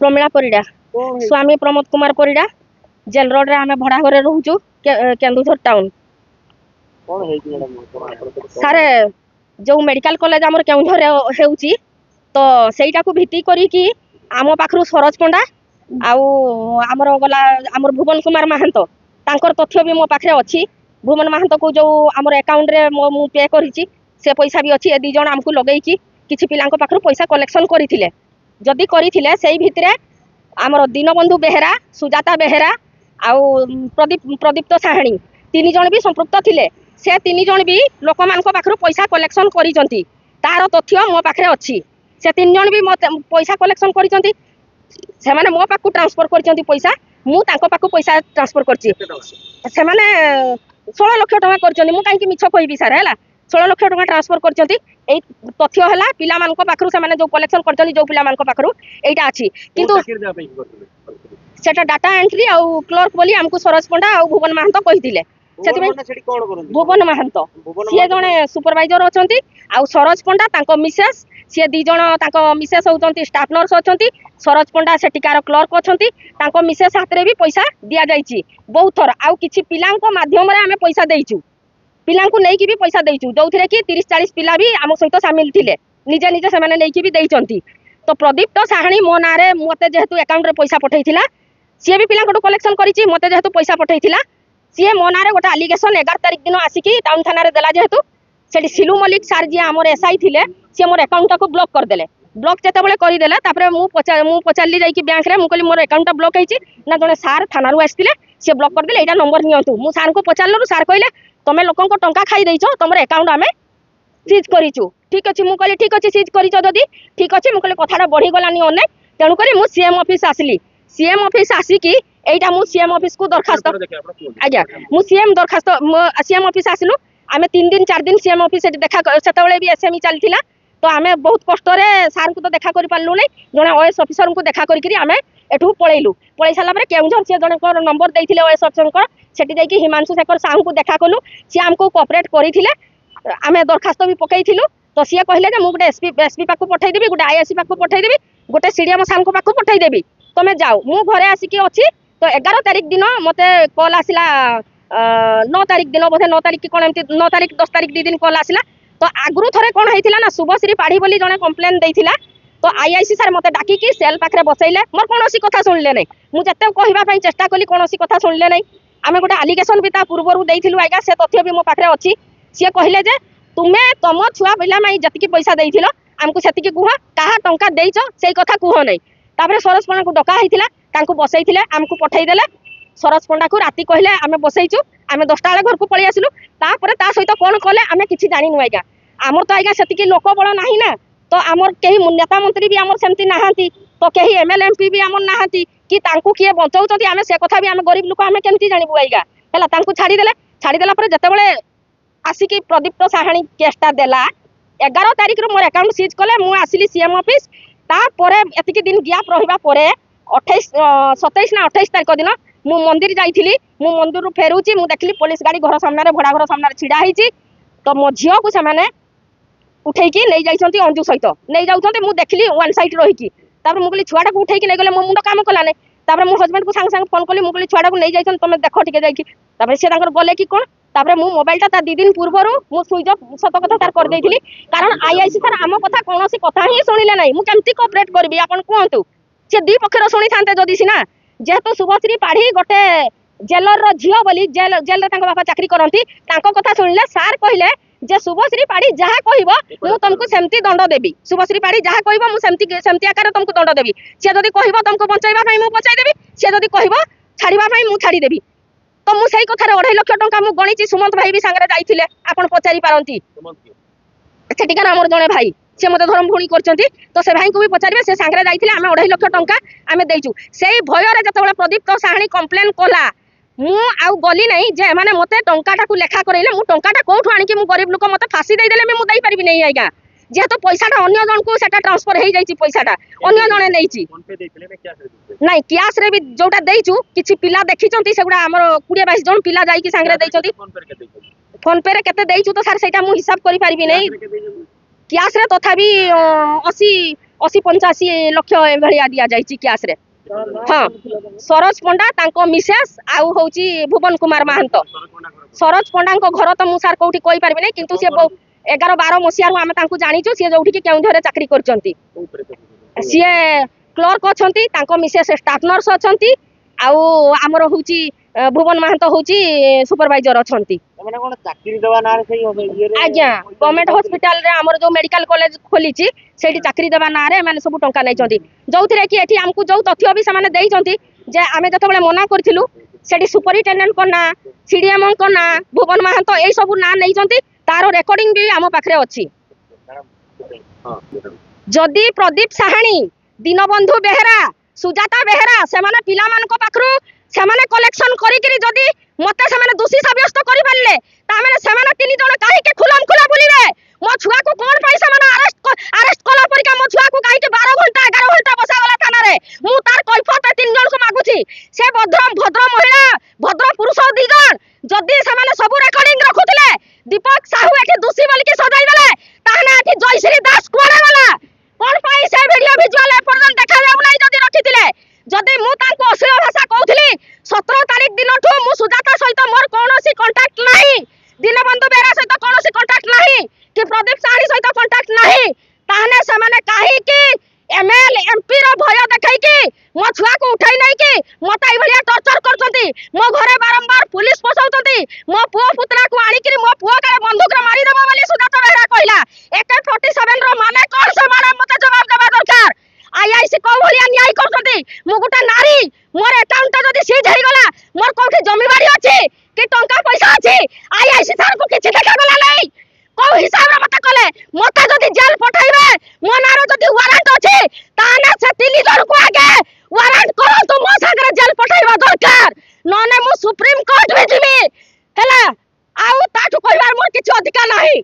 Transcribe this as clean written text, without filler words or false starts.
प्रमिला परिडा स्वामी Pramod Kumar Parida jail road रे आमे भड़ा घरे रहूचु केन्दुझर टाउन। सारे जो मेडिकल कॉलेज आमर केन्दुझर हेउची तो सेटा को भित्ति करी कि आम पाखरु सरोज पंडा आउ आमर गला आमर भुवन कुमार महंतो तांकर तथ्य भी मो पाखरे अछि। भुवन महंतो को जो आमर अकाउंट रे मु पे करिछि से पैसा भी अछि। ए दी जण हमकु लगेई कि किछि पिलांको पाखरु पैसा कलेक्शन करिथिले जदि करिथिले सेई भितरे आमर दीनबंधु बेहेरा सुजाता बेहेरा आउ प्रदीप्त साहाणी तीन जण भी संपृक्त थिले। से तीन जण भी लोक मानक पाखरु पैसा कलेक्शन करिसंती तार तथ्य मो पाखरे अछि। से तीन जण भी पैसा कलेक्शन करिसंती से माने मो पाखु ट्रांसफर करिसंती पैसा मु तांको पाखु पैसा ट्रांसफर करछि। से माने 16 लाख टका करछन्ती। मु काहे कि मिछ कहबी सार हैला 16 लाख टका ट्रांसफर करछन्ती। एई तथ्य हैला पिला मानक पाखरु से माने जो कलेक्शन करछन्ती जो पिला मानक पाखरु एइटा अछि। किंतु सेटा डाटा एंट्री आउ क्लर्क बोली हमकु सरोज पंडा आउ भुवन महंतो कहिथिले। भुवन महंतो सी जने सुपरवाइजर अछंती आउ सरोज पंडा तांको मिसेस सी दी जण तांको मिसेस होउचंती स्टाफ नर्स अछंती। सरोज पंडा सेटिकार क्लर्क अछंती तांको मिसेस हाथ रे भी पैसा दिया जाईची बहुत थर आउ किछि पिलांको माध्यम रे हमें पैसा देइचू पिलांको नै कि भी पैसा देइचू जोथरे कि 30-40 पिला भी हम सहित शामिल थिले निजे निजे से माने नै कि भी देइचंती। तो प्रदीप्त साहाणी मो नारे मते जेहेतु अकाउंट रे पैसा पठैथिला सी भी पिलांको कलेक्शन करिछि मते जेहेतु पैसा पठैथिला सी मो नारे गोटे एलिगेशन 11 तारिख दिन आसिकी टाउन थाना रे देला जेहेतु सेठी सिलू मलिक सार जी हमर एसआई थिले सी मोर अकाउंट को ब्लॉक कर देले। ब्लॉक जेतेबेले करि देला तापरे मु पचारली जाई कि बैंक रे मु कहली मोर अकाउंट ब्लॉक हैछि ना जने सार थाना रु आस्थिले सी ब्लॉक कर देले एटा नंबर नियंतु। मु सार को पचारलु सार कहले तमे लोकन को टंका खाई दैछो तमर अकाउंट हमें सीज करिछु। ठीक अछि मु कहली ठीक अछि सीज करिछो जदी ठीक अछि मु कहली कथाटा बढ़ी गलानी ओने तेनु करी मु सीएम ऑफिस आसली। सीएम ऑफिस आसी कि एटा मु सीएम ऑफिस को दरखास्त आज्ञा मु सीएम दरखास्त सीएम ऑफिस आसलु आमे 3 दिन 4 दिन सीएम ऑफिस देखा सेतेबेले भी एसएमई चलथिला तो आमे बहुत कष्ट रे सार को तो देखा करि पारलु नै जने ओएस ऑफिसर को देखा करी आमे एठू पळेलु पळै साला परे केउझर से जने को नंबर दैथिले ओएस ऑफिसर को सेठी जाई कि हिमांशु शेखर साहू को देखा कलु सी हमको कोऑपरेट करिथिले आमे दरखास्त भी पकैथिलु। तो सी कहले जे मु गोटे एसपी पाखु पठै देबी गोटे आईएससी पाखु पठै देबी गोटे सीडीएम साहू को पाखु पठै देबी तमे जाओ मु घरे आसिकी अछि। तो 11 तारिख दिन मते कॉल आसिला 9 तारिख दिन बोधे 9 तारिख की कोन एमती 9 तारिख 10 तारिख दी दिन कॉल आसिला। तो आगुरु थरे कोन हेतिला ना शुभश्री पाढ़ी बोली जने कंप्लेन देइथिला तो आईआईसी सर मते डाकी कि सेल पाखरे बसैले मोर कोनोसी कथा सुनले नै मु जत्ते कहबा पई चेष्टा कली कोनोसी कथा सुनले नै। आमे गोटे एलिगेशन भी ता पूर्वरु देइथिलु आइगा से तथ्य भी मो पाखरे अछि। से कहले जे तुमे तम छुआ पिला माई जतिकी पैसा देइथिलो हमकु सेतिकी कुह काहा टंका देइचो सेई कथा कुह नै। तापरे सरोज पंडा को डका हैतिला तांको बसैथिले हमकु पठै देले सरोज पंडा को राती कहले आमे बसैचु आमे 10टा वाले घर को पळि आसिलु तापरे ता सहित कोन कले आमे किछि जानिनु आइगा आमर तो आइगा सेतिकी लोक बळ नाही ना। तो आमर केही नेता मंत्री भी आमर सेमती नाहांती तो केही एमएलए एमपी भी आमर नाहांती कि तांको किए बंचौचती आमे से कथा भी आमे गरीब लोक आमे केमती जानिबु आइगा हैला तांको छाडी देला पर जतेबेले आसिकी प्रदीप्त साहाणी केसटा देला 11 तारिख रो मोर अकाउंट सीज कले मु आसिली सीएम ऑफिस तापरे एतिकी दिन गैप रहिबा परे 27 ना 28 तारिख दिन मु मंदिर जाइथिली मु मंदिर रु फेरुची मु देखली पुलिस गाड़ी घर सामने रे भड़ा घर सामने छिड़ा हिची। तो मो झियो को से माने उठै की नै जाइछंती अंजू सहित नै जाउछंती मु देखली वन साइड रही की तापर मु कहली छुआटा को उठै की नै गले मो मुंड काम कला नै तापर मु हस्बैंड को संग संग फोन कली मु कहली छुआटा को नै जाइछन तमे देखो ठीक जाई की तापर से तांकर बोले की कोन तापर मु मोबाइल ता 2 दिन पूर्वरु मु स्विच ऑफ सत कथा तार कर देइथिली कारण आईआईसी सर आम कथा कोनोसी कथा ही सुनिले नै मु केमती कोऑपरेट करबी आपन कोंतु से दी पक्षर सुनी थांते जदी सिना जेहेतु शुभश्री पाढ़ी गोटे जेलर रो झियो बोली जेल रे तांको बापा चाकरी करंती तांको कथा सुनिले सार कहले जे शुभश्री पाढ़ी जहा कहबो मु तुमको सेमती दंड देबी शुभश्री पाढ़ी जहा कहबो मु सेमती आकार तुमको दंड देबी से जदी कहबो तुमको बचाइबा पई मु बचाइ देबी से जदी कहबो छाड़ीबा पई मु छाड़ी देबी। तो मु सेई कथा रे 2.5 लाख टंका मु गणिची सुमंत भाई भी संगरे जाइथिले आपण पचारि पारंती सेटिकार हमर जने भाई से मते धर्म भूणी करचंती तो से भाई को भी पचारिबे से संगरे जाइथिले आमे 2.5 लाख टंका आमे देइचू सेई भय रे जतबेले प्रदीप्त साहाणी कंप्लेन कोला मु आउ गली नै जे माने मते टंकाटा को लेखा करैले मु टंकाटा कोठु आनी कि मु गरीब लोक मते फांसी दे देले मु दई परिबि नै आइगा जेहेतु पैसाटा अन्य जन को सेटा ट्रांसफर हे जाइची पैसाटा अन्य जने नैची फोन पे देइथिले ना कैश रे देइथिले नै कैश रे भी जोटा देइचू किछि पिला देखिचंती सेगुडा हमर 20-22 जन पिला जाई कि संगरे देइचंती फोन पे रे केते देइचू तो सर सेटा मु हिसाब करि परिबि नै कैश रे तथापि 80-85 लक्ष एभलिया दिया जाइछि कैश रे। हाँ सरोज पंडा तांको मिसेस आउ होची भुवन कुमार महंत। सरोज पंडा को घर तो मु सार कोठी कोइ परबे नै किंतु से 11-12 मसिया रु आमे तांको जानिचु से जोठी के केउंधरे चाकरी करचंती। सिए क्लर्क अछंती तांको मिसेस स्टाफ नर्स अछंती आउ हमर होची भुवन महंत होची सुपरवाइजर अछंती। माने कोन चाकरी देवा ना रे सही होबे ये रे आज्ञा गवर्नमेंट हॉस्पिटल रे हमर जो मेडिकल कॉलेज खोलीची सेठी चाकरी देवा ना रे माने सब टंका नै चंती जोथिरे कि एठी हमकु जो तथ्य भी सामाने देई चंती जे आमे जतबेले मना करथिलु सेठी सुपरिटेंडेंट को ना सीडीएम को ना भुवन महंत एई सब ना नै चंती तारो रेकॉर्डिंग भी हम पाखरे अछि। जदी प्रदीप साहानी दीनबंधु बेहरा सुजाता बेहरा सेमाने पिला मान को पाखरु सेमाने कलेक्शन करी करी जदी मते सेमाने दोषी साब्यस्त करि पाले ता माने सेमाने तीन जण काहे के खुलम खुला बुलिबे मो छुआ को कोन पैसा माने अरेस्ट कला परिका मो छुआ को काहे के 12 घंटा 11 घंटा बसा वाला थाना रे मु तार कैफत तीन जण को मागुची से भद्र महिला भद्र पुरुष दिगण जदी सेमाने सब रेकॉर्डिंग रखुतले दीपक साहू एठी दोषी बोली के सजाई देले ताने एठी जयश्री दास कोड़े वाला कोन पाई से वीडियो विजुअल एपर्यंत देखा जाउ नै जदी रखितिले जदी मु तांको अश्लील भाषा कहउथली 17 तारिख दिन ठो मु सुजाता सहित मोर कोनोसी कांटेक्ट नाही दीनबंधु बेरा सहित कोनोसी कांटेक्ट नाही कि प्रदीप साहनी सहित कांटेक्ट नाही ताने समाने काहे कि एमएल एमपी रो भय देखाई कि मो छुआ को उठाई नै कि मता ई भलिया टॉर्चर करचंती मो घरे बारंबार पुलिस पसाउतंती मो पुओ पुत्रा को आनी कि मो पुओ का बंदूक रे मारी देबो बोली सुजाता बेरा कहला AK-47 रो माने कोन से माने मते जवाब देबा दरकार। आईआईसी को भलिया न्याय करचंती मु गुटा नारी मोर अकाउंट जदी सीज हेई गला मोर कोठी जमी बाड़ी अछि कि टंका पैसा अछि आईआईसी सर को किछि देखा गला नै को हिसाब रे मते कले मते जदी जेल पठाइबे मो नारो जदी वारंट अछि ताने से तीन जण को आगे वारंट करो तो मो सागरे जेल पठाइबा दरकार नने मु सुप्रीम कोर्ट में जिमी हला आउ ताठु कहबार मोर किछि अधिकार नाही।